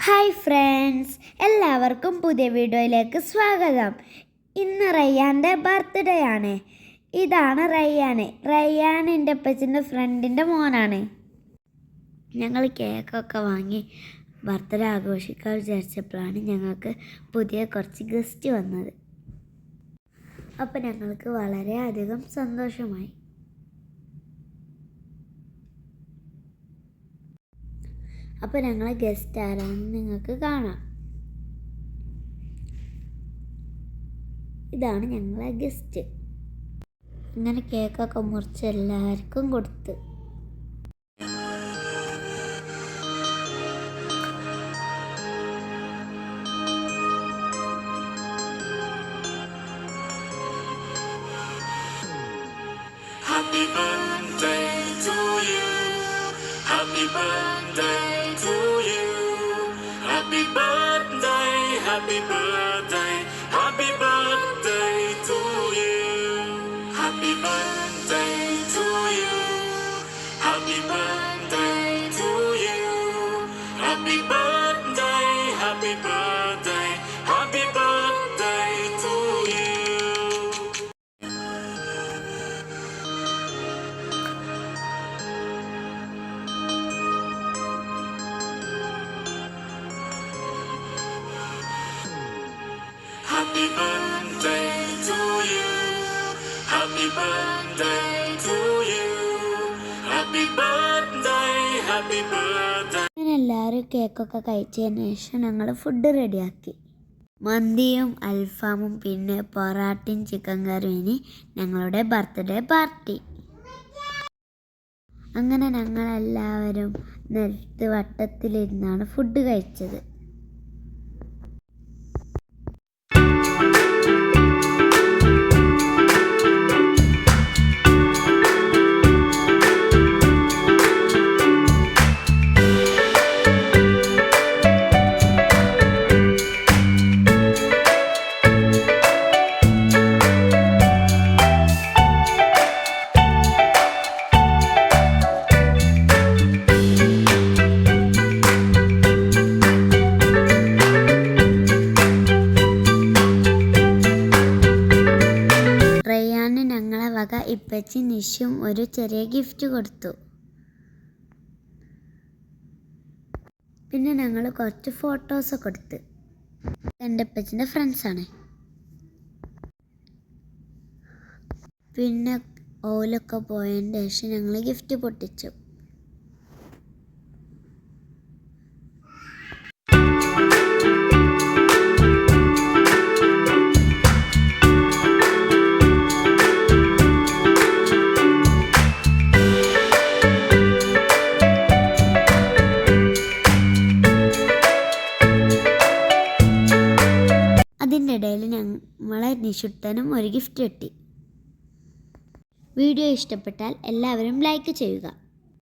Hi friends, എല്ലാവർക്കും പുതിയ വീഡിയോയിലേക്ക് സ്വാഗതം. ഇന്ന് റയ്യാൻ്റെ ബർത്ത്ഡേ ആണ്. ഇതാണ് റയ്യാൻ എൻ്റെ അപ്പച്ചൻ്റെ ഫ്രണ്ടിൻ്റെ മോനാണ്. ഞങ്ങൾ കേക്കൊക്കെ വാങ്ങി ബർത്ത്ഡേ ആഘോഷിക്കാൻ വിചാരിച്ചപ്പോഴാണ് ഞങ്ങൾക്ക് പുതിയ കുറച്ച് ഗസ്റ്റ് വന്നത്. അപ്പോൾ ഞങ്ങൾക്ക് വളരെയധികം സന്തോഷമായി. അപ്പോൾ ഞങ്ങളെ ഗസ്റ്റ് ആരാണെന്ന് നിങ്ങൾക്ക് കാണാം. ഇതാണ് ഞങ്ങളെ ഗസ്റ്റ്. ഇങ്ങനെ കേക്കൊക്കെ മുറിച്ച് എല്ലാവർക്കും കൊടുത്ത്. Happy birthday to you. Happy birthday to you. Happy birthday, happy birthday, happy birthday to you. Happy birthday to you. Happy birthday to you. Happy birthday, happy birthday, happy birthday to you. Happy birthday to you. Happy birthday to you. Happy birthday, happy birthday. അങ്ങനെ എല്ലാവരും കേക്കൊക്കെ കഴിച്ചതിന് ശേഷം ഞങ്ങൾ food റെഡിയാക്കി. മന്തിയും അൽഫാമും പിന്നെ പൊറാട്ടയും ചിക്കൻ കറിയും ഇനി ഞങ്ങളുടെ ബർത്ത്ഡേ പാർട്ടി. അങ്ങനെ ഞങ്ങളെല്ലാവരും നിലത്ത് വട്ടത്തിലിരുന്നാണ് ഫുഡ് കഴിച്ചത്. റയ്യാന് ഞങ്ങളെ വക ഇപ്പച്ചി നിഷും ഒരു ചെറിയ ഗിഫ്റ്റ് കൊടുത്തു. പിന്നെ ഞങ്ങൾ കുറച്ച് ഫോട്ടോസൊക്കെ എടുത്ത്. എൻ്റെ അപ്പച്ചൻ്റെ ഫ്രണ്ട്സാണ്. പിന്നെ ഓലൊക്കെ പോയതിന് ശേഷം ഞങ്ങൾ ഗിഫ്റ്റ് പൊട്ടിച്ചു. അതിൻ്റെ ഇടയിൽ നമ്മളെ നിഷുട്ടനും ഒരു ഗിഫ്റ്റ് കിട്ടി. വീഡിയോ ഇഷ്ടപ്പെട്ടാൽ എല്ലാവരും ലൈക്ക് ചെയ്യുക.